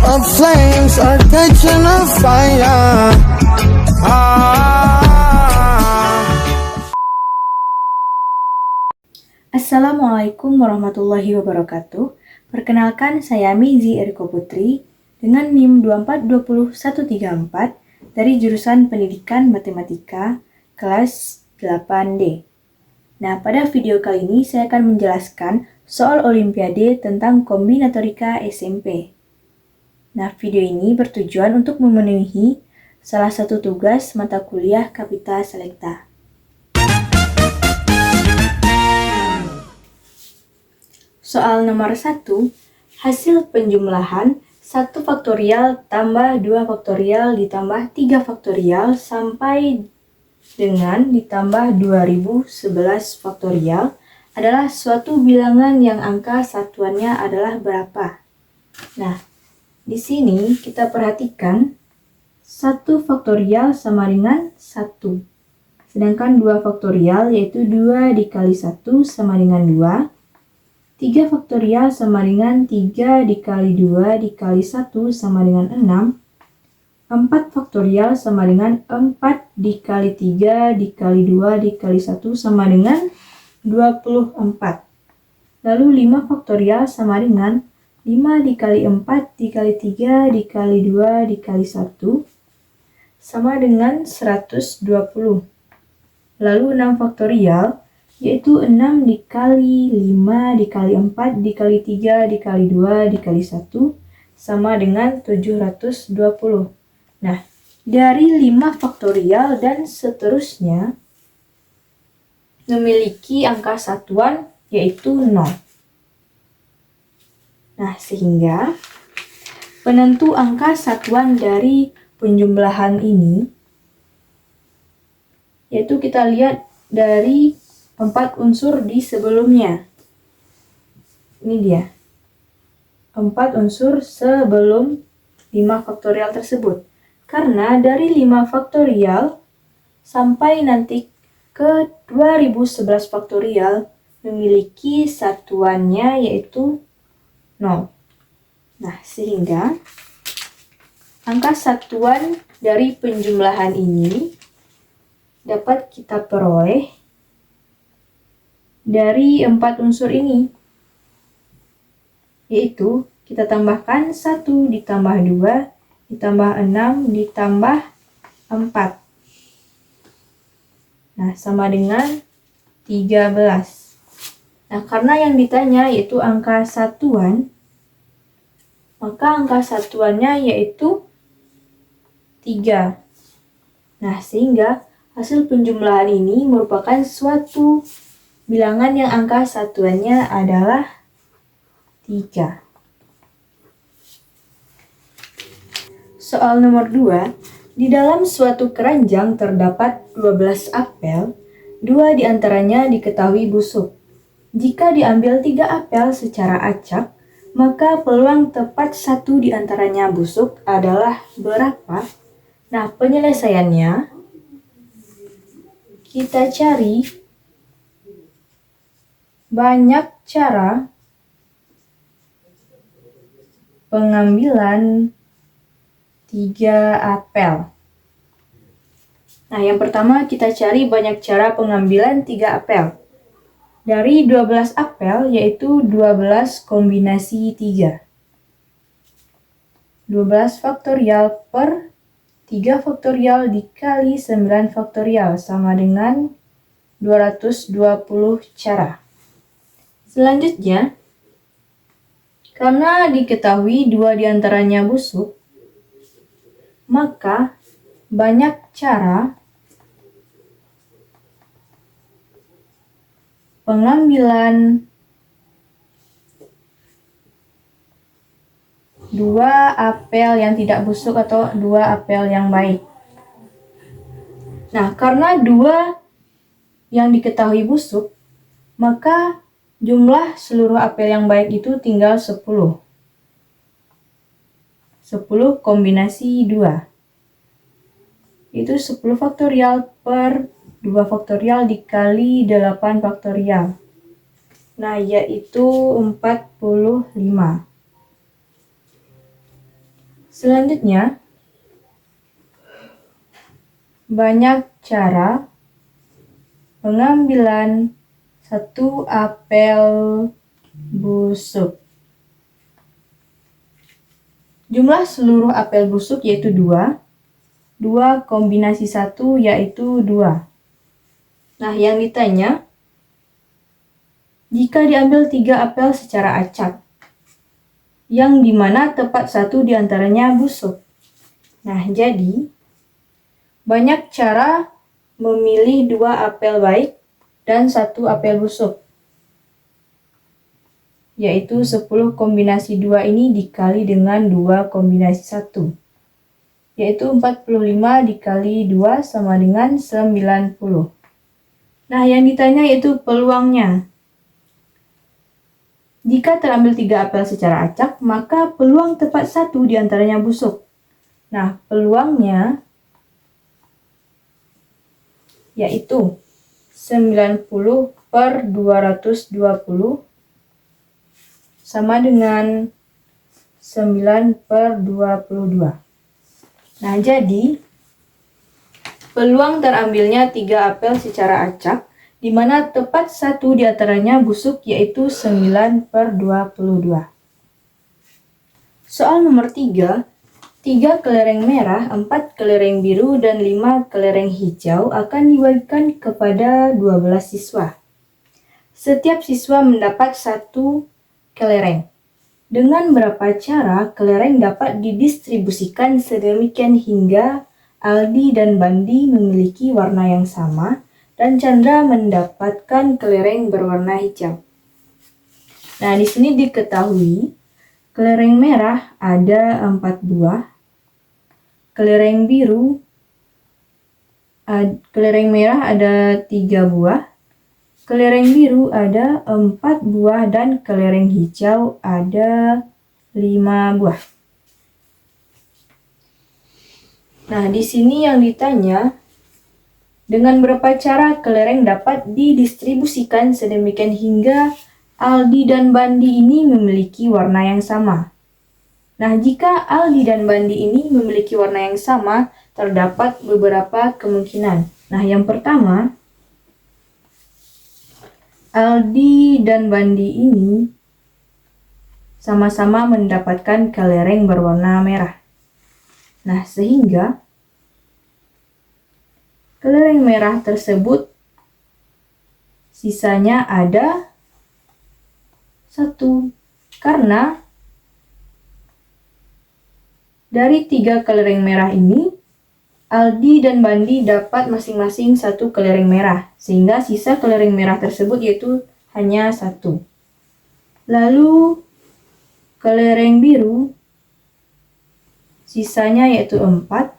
Our flames are catching a fire. Assalamualaikum warahmatullahi wabarakatuh. Perkenalkan, saya Mizi Eriko Putri dengan NIM 2420134 dari jurusan Pendidikan Matematika kelas 8D. Nah, pada video kali ini saya akan menjelaskan soal Olimpiade tentang kombinatorika SMP. Nah, video ini bertujuan untuk memenuhi salah satu tugas mata kuliah Kapita Selekta. Soal nomor 1, hasil penjumlahan 1 faktorial tambah 2 faktorial ditambah 3 faktorial sampai dengan ditambah 2011 faktorial adalah suatu bilangan yang angka satuannya adalah berapa? Nah, di sini kita perhatikan 1 faktorial sama dengan 1. Sedangkan 2 faktorial yaitu 2 dikali 1 sama dengan 2. 3 faktorial sama dengan 3 dikali 2 dikali 1 sama dengan 6. 4 faktorial sama dengan 4 dikali 3 dikali 2 dikali 1 sama dengan 24. Lalu 5 faktorial sama dengan 5 dikali 4 dikali 3 dikali 2 dikali 1 sama dengan 120. Lalu 6 faktorial yaitu 6 dikali 5 dikali 4 dikali 3 dikali 2 dikali 1 sama dengan 720. Nah, dari 5 faktorial dan seterusnya memiliki angka satuan yaitu 0. Nah, sehingga penentu angka satuan dari penjumlahan ini yaitu kita lihat dari 4 unsur di sebelumnya. Ini dia. 4 unsur sebelum 5 faktorial tersebut. Karena dari 5 faktorial sampai nanti ke 2011 faktorial memiliki satuannya yaitu 0. Nah, sehingga angka satuan dari penjumlahan ini dapat kita peroleh dari 4 unsur ini, yaitu kita tambahkan 1 ditambah 2 ditambah 6 ditambah 4. Nah, sama dengan 13. Nah, karena yang ditanya yaitu angka satuan, maka angka satuannya yaitu 3. Nah, sehingga hasil penjumlahan ini merupakan suatu bilangan yang angka satuannya adalah 3. Soal nomor 2, di dalam suatu keranjang terdapat 12 apel, 2 diantaranya diketahui busuk. Jika diambil 3 apel secara acak, maka peluang tepat 1 diantaranya busuk adalah berapa? Nah, penyelesaiannya kita cari banyak cara pengambilan 3 apel. Nah, yang pertama kita cari banyak cara pengambilan 3 apel. Dari 12 apel yaitu 12 kombinasi 3. 12 faktorial per 3 faktorial dikali 9 faktorial sama dengan 220 cara. Selanjutnya, karena diketahui 2 diantaranya busuk, maka banyak cara pengambilan 2 apel yang tidak busuk atau 2 apel yang baik. Nah, karena 2 yang diketahui busuk, maka jumlah seluruh apel yang baik itu tinggal 10. 10 kombinasi 2. Itu 10 faktorial per 2 faktorial dikali 8 faktorial. Nah, yaitu 45. Selanjutnya, banyak cara pengambilan satu apel busuk. Jumlah seluruh apel busuk yaitu 2. 2 kombinasi 1 yaitu 2. Nah, yang ditanya, jika diambil 3 apel secara acak, yang dimana tepat 1 diantaranya busuk. Nah, jadi banyak cara memilih 2 apel baik dan 1 apel busuk, yaitu 10 kombinasi 2 ini dikali dengan 2 kombinasi 1, yaitu 45 dikali 2 sama dengan 90. Nah, yang ditanya yaitu peluangnya. Jika terambil 3 apel secara acak, maka peluang tepat 1 diantaranya busuk. Nah, peluangnya yaitu 90 per 220 sama dengan 9 per 22. Nah, jadi peluang terambilnya 3 apel secara acak, di mana tepat 1 diantaranya busuk yaitu 9 per 22. Soal nomor 3. 3 kelereng merah, 4 kelereng biru, dan 5 kelereng hijau akan dibagikan kepada 12 siswa. Setiap siswa mendapat 1 kelereng. Dengan berapa cara kelereng dapat didistribusikan sedemikian hingga Aldi dan Bandi memiliki warna yang sama dan Chandra mendapatkan kelereng berwarna hijau? Nah, di sini diketahui kelereng merah ada 4 buah, kelereng merah ada 3 buah, kelereng biru ada 4 buah, dan kelereng hijau ada 5 buah. Nah, di sini yang ditanya, dengan berapa cara kelereng dapat didistribusikan sedemikian hingga Aldi dan Bandi ini memiliki warna yang sama? Nah, jika Aldi dan Bandi ini memiliki warna yang sama, terdapat beberapa kemungkinan. Nah, yang pertama, Aldi dan Bandi ini sama-sama mendapatkan kelereng berwarna merah. Nah, sehingga kelereng merah tersebut sisanya ada 1, karena dari 3 kelereng merah ini, Aldi dan Bandi dapat masing-masing 1 kelereng merah, sehingga sisa kelereng merah tersebut yaitu hanya 1. Lalu kelereng biru sisanya yaitu 4,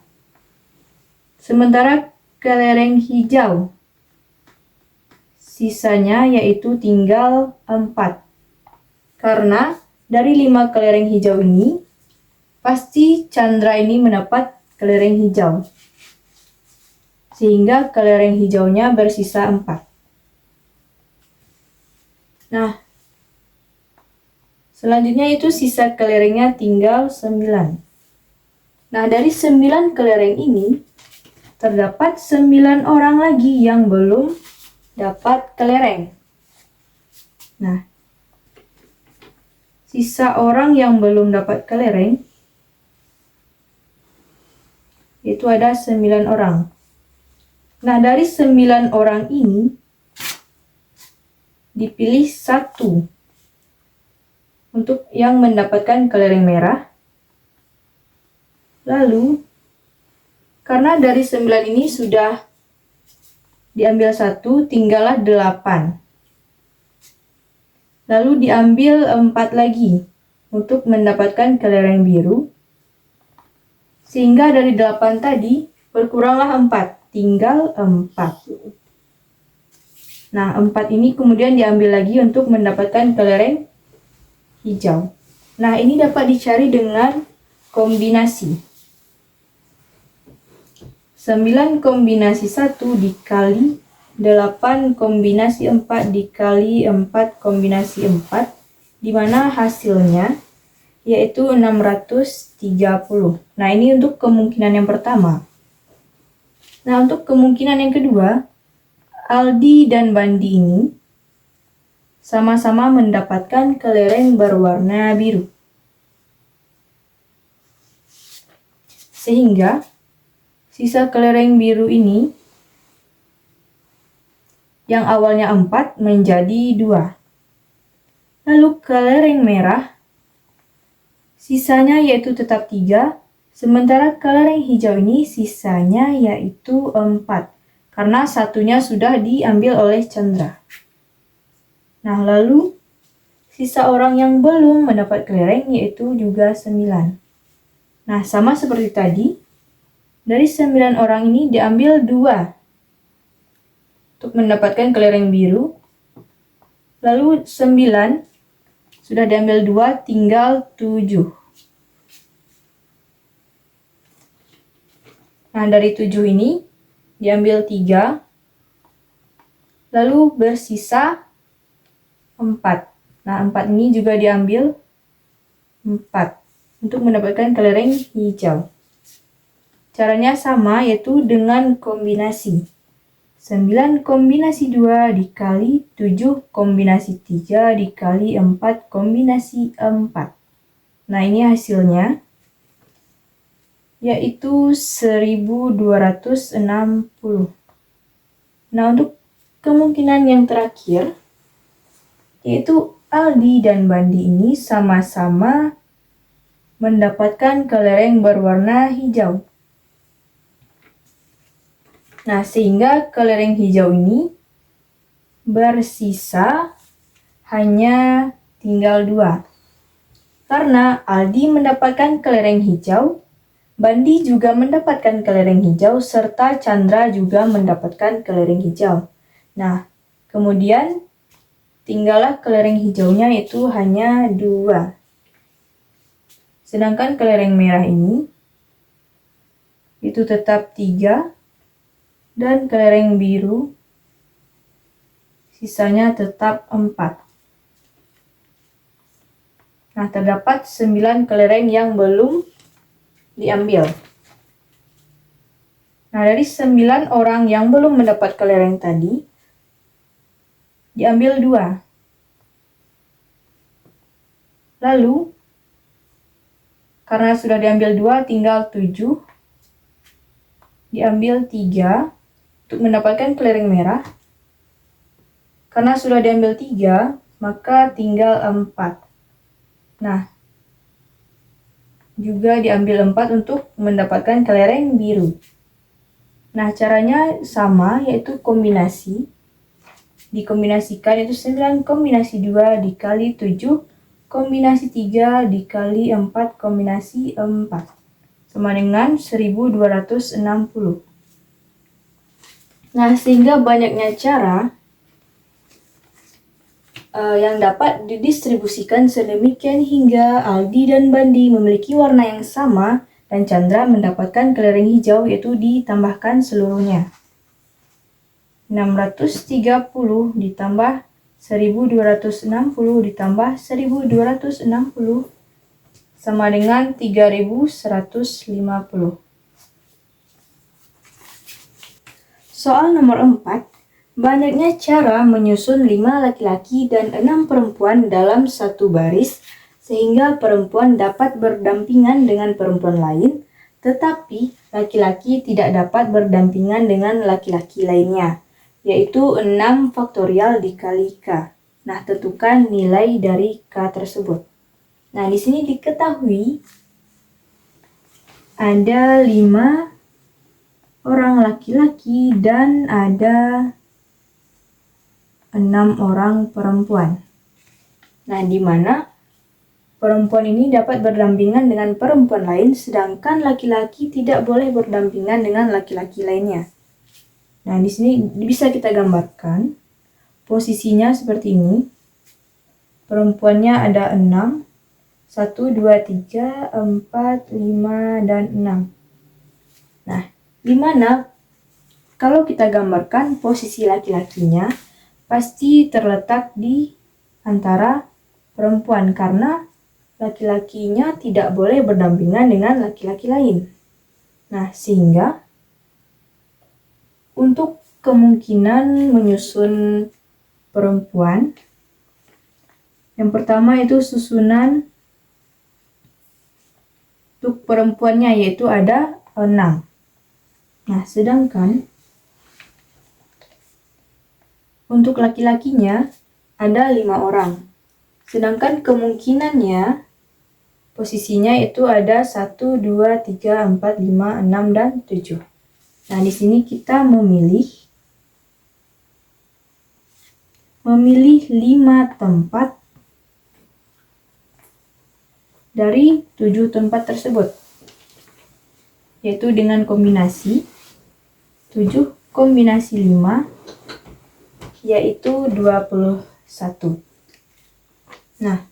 sementara kelereng hijau sisanya yaitu tinggal 4. Karena dari 5 kelereng hijau ini, pasti Chandra ini mendapat kelereng hijau, sehingga kelereng hijaunya bersisa 4. Nah, selanjutnya itu sisa kelerengnya tinggal 9. Nah, dari 9 kelereng ini, terdapat 9 orang lagi yang belum dapat kelereng. Nah, sisa orang yang belum dapat kelereng itu ada 9 orang. Nah, dari 9 orang ini dipilih 1 untuk yang mendapatkan kelereng merah. Lalu, karena dari 9 ini sudah diambil 1, tinggallah 8. Lalu diambil 4 lagi untuk mendapatkan kelereng biru. Sehingga dari 8 tadi berkuranglah 4, tinggal 4. Nah, 4 ini kemudian diambil lagi untuk mendapatkan kelereng hijau. Nah, ini dapat dicari dengan kombinasi. 9 kombinasi 1 dikali 8 kombinasi 4 dikali 4 kombinasi 4, di mana hasilnya yaitu 630. Nah, ini untuk kemungkinan yang pertama. Nah, untuk kemungkinan yang kedua, Aldi dan Bandi ini sama-sama mendapatkan kelereng berwarna biru. Sehingga sisa kelereng biru ini yang awalnya 4 menjadi 2. Lalu kelereng merah sisanya yaitu tetap 3, sementara kelereng hijau ini sisanya yaitu 4, karena satunya sudah diambil oleh Chandra. Nah, lalu sisa orang yang belum mendapat kelereng yaitu juga 9. Nah, sama seperti tadi, dari 9 orang ini diambil 2 untuk mendapatkan kelereng biru. Lalu 9 sudah diambil 2, tinggal 7. Nah, dari 7 ini diambil 3, lalu bersisa 4. Nah, 4 ini juga diambil 4 untuk mendapatkan kelereng hijau. Caranya sama, yaitu dengan kombinasi. 9 kombinasi 2 dikali 7 kombinasi 3 dikali 4 kombinasi 4. Nah, ini hasilnya yaitu 1260. Nah, untuk kemungkinan yang terakhir, yaitu Aldi dan Bandi ini sama-sama mendapatkan kelereng berwarna hijau. Nah, sehingga kelereng hijau ini bersisa hanya tinggal 2. Karena Aldi mendapatkan kelereng hijau, Bandi juga mendapatkan kelereng hijau, serta Chandra juga mendapatkan kelereng hijau. Nah, kemudian tinggallah kelereng hijaunya, yaitu hanya 2. Sedangkan kelereng merah ini itu tetap 3, dan kelereng biru sisanya tetap 4. Nah, terdapat 9 kelereng yang belum diambil. Nah, dari 9 orang yang belum mendapat kelereng tadi, diambil 2. Lalu, karena sudah diambil 2, tinggal 7. Diambil 3 untuk mendapatkan kelereng merah. Karena sudah diambil 3, maka tinggal 4. Nah, juga diambil 4 untuk mendapatkan kelereng biru. Nah, caranya sama, yaitu kombinasi. Dikombinasikan itu 9 kombinasi 2 dikali 7 kombinasi 3 dikali 4 kombinasi 4. Sama dengan 1260. Nah, sehingga banyaknya cara yang dapat didistribusikan sedemikian hingga Aldi dan Bandi memiliki warna yang sama dan Chandra mendapatkan kelereng hijau, yaitu ditambahkan seluruhnya. 630 ditambah 1260 ditambah 1260 sama dengan 3150. Soal nomor 4. Banyaknya cara menyusun 5 laki-laki dan 6 perempuan dalam satu baris, sehingga perempuan dapat berdampingan dengan perempuan lain, tetapi laki-laki tidak dapat berdampingan dengan laki-laki lainnya, yaitu 6 faktorial dikali K. Nah, tentukan nilai dari K tersebut. Nah, di sini diketahui ada 5 orang laki-laki dan ada 6 orang perempuan. Nah, di mana perempuan ini dapat berdampingan dengan perempuan lain, sedangkan laki-laki tidak boleh berdampingan dengan laki-laki lainnya. Nah, di sini bisa kita gambarkan posisinya seperti ini. Perempuannya ada 6, 1, 2, 3, 4, 5, dan 6. Nah, di mana kalau kita gambarkan posisi laki-lakinya, pasti terletak di antara perempuan, karena laki-lakinya tidak boleh berdampingan dengan laki-laki lain. Nah, sehingga untuk kemungkinan menyusun perempuan, yang pertama itu susunan untuk perempuannya yaitu ada 6. Nah, sedangkan untuk laki-lakinya ada 5 orang. Sedangkan kemungkinannya posisinya itu ada 1, 2, 3, 4, 5, 6, dan 7. Nah, di sini kita memilih 5 tempat dari 7 tempat tersebut, yaitu dengan kombinasi 7 kombinasi 5 yaitu 21. Nah,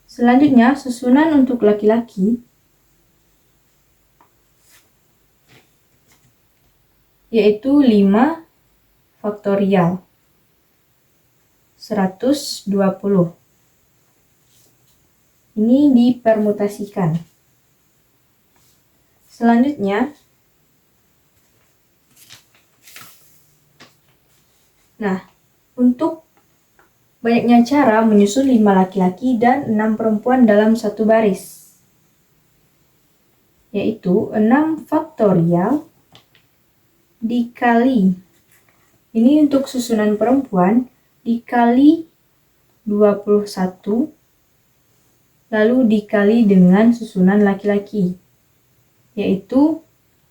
selanjutnya susunan untuk laki-laki yaitu 5 faktorial 120. Ini dipermutasikan. Selanjutnya, untuk banyaknya cara menyusun 5 laki-laki dan 6 perempuan dalam satu baris, yaitu 6 faktorial dikali, ini untuk susunan perempuan, dikali 21, lalu dikali dengan susunan laki-laki, yaitu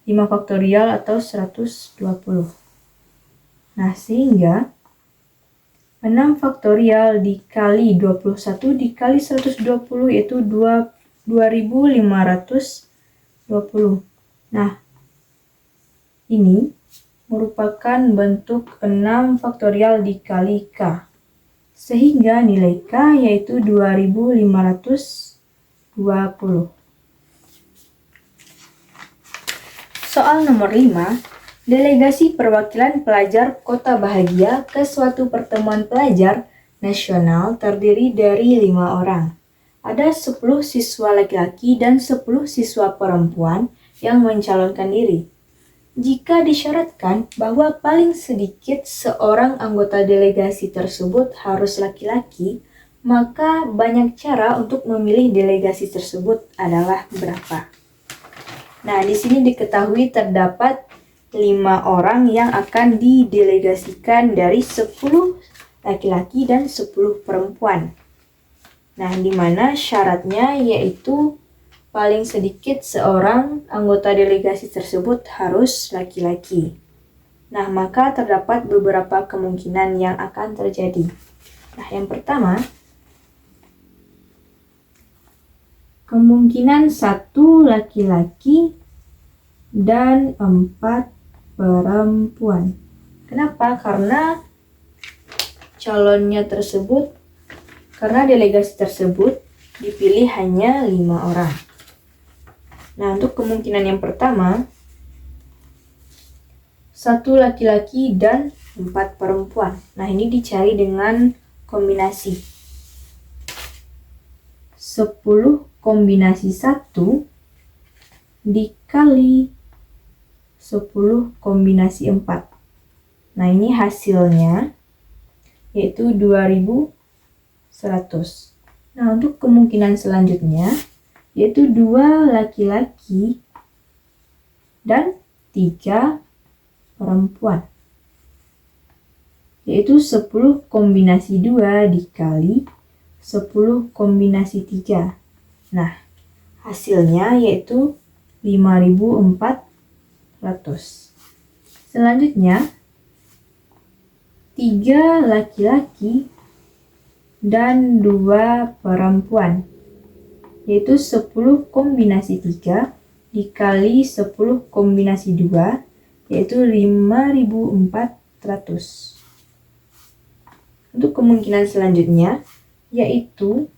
5 faktorial atau 120. Nah, sehingga 6 faktorial dikali 21 dikali 120 yaitu 2520. Nah, ini merupakan bentuk 6 faktorial dikali K. Sehingga nilai K yaitu 2520. Soal nomor 5. Delegasi perwakilan pelajar Kota Bahagia ke suatu pertemuan pelajar nasional terdiri dari 5 orang. Ada 10 siswa laki-laki dan 10 siswa perempuan yang mencalonkan diri. Jika disyaratkan bahwa paling sedikit seorang anggota delegasi tersebut harus laki-laki, maka banyak cara untuk memilih delegasi tersebut adalah berapa? Nah, di sini diketahui terdapat 5 orang yang akan didelegasikan dari 10 laki-laki dan 10 perempuan. Nah, di mana syaratnya yaitu paling sedikit seorang anggota delegasi tersebut harus laki-laki. Nah, maka terdapat beberapa kemungkinan yang akan terjadi. Nah, yang pertama, kemungkinan 1 laki-laki dan 4 perempuan. Kenapa? Karena delegasi tersebut dipilih hanya 5 orang. Nah, untuk kemungkinan yang pertama, 1 laki-laki dan 4 perempuan. Nah, ini dicari dengan kombinasi 10 kombinasi 1 dikali 10 kombinasi 4. Nah, ini hasilnya yaitu 2100. Nah, untuk kemungkinan selanjutnya yaitu 2 laki-laki dan 3 perempuan, yaitu 10 kombinasi 2 dikali 10 kombinasi 3. Nah, hasilnya yaitu 5400. Selanjutnya, 3 laki-laki dan 2 perempuan, yaitu 10 kombinasi 3 dikali 10 kombinasi 2, yaitu 5400. Untuk kemungkinan selanjutnya, yaitu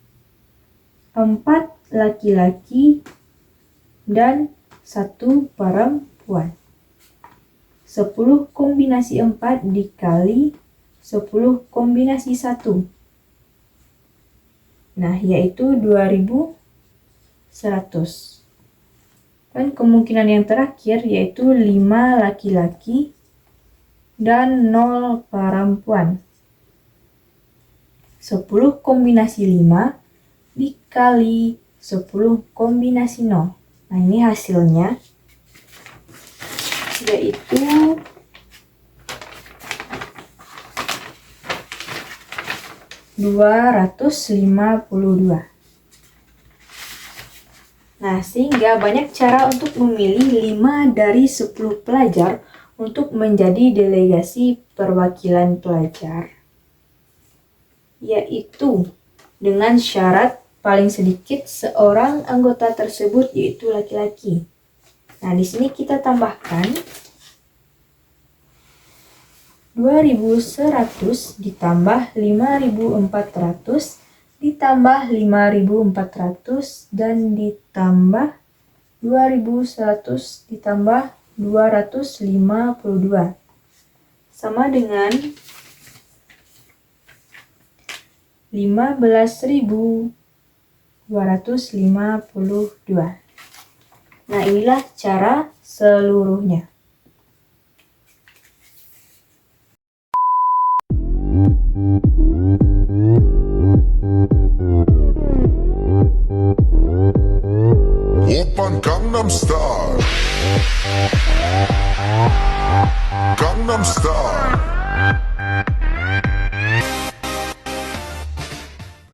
4 laki-laki dan 1 perempuan. 10 kombinasi 4 dikali 10 kombinasi 1. Nah, yaitu 2400. 100. Dan kemungkinan yang terakhir yaitu 5 laki-laki dan 0 perempuan. 10 kombinasi 5 dikali 10 kombinasi 0. Nah, ini hasilnya yaitu 252. Nah, sehingga banyak cara untuk memilih 5 dari 10 pelajar untuk menjadi delegasi perwakilan pelajar, yaitu dengan syarat paling sedikit seorang anggota tersebut yaitu laki-laki. Nah, di sini kita tambahkan 2.100 ditambah 5.400 ditambah 5.400 dan ditambah 2.100 ditambah 252 sama dengan 15.252. Nah, inilah cara seluruhnya. Oppan Gangnam Style. Gangnam Style.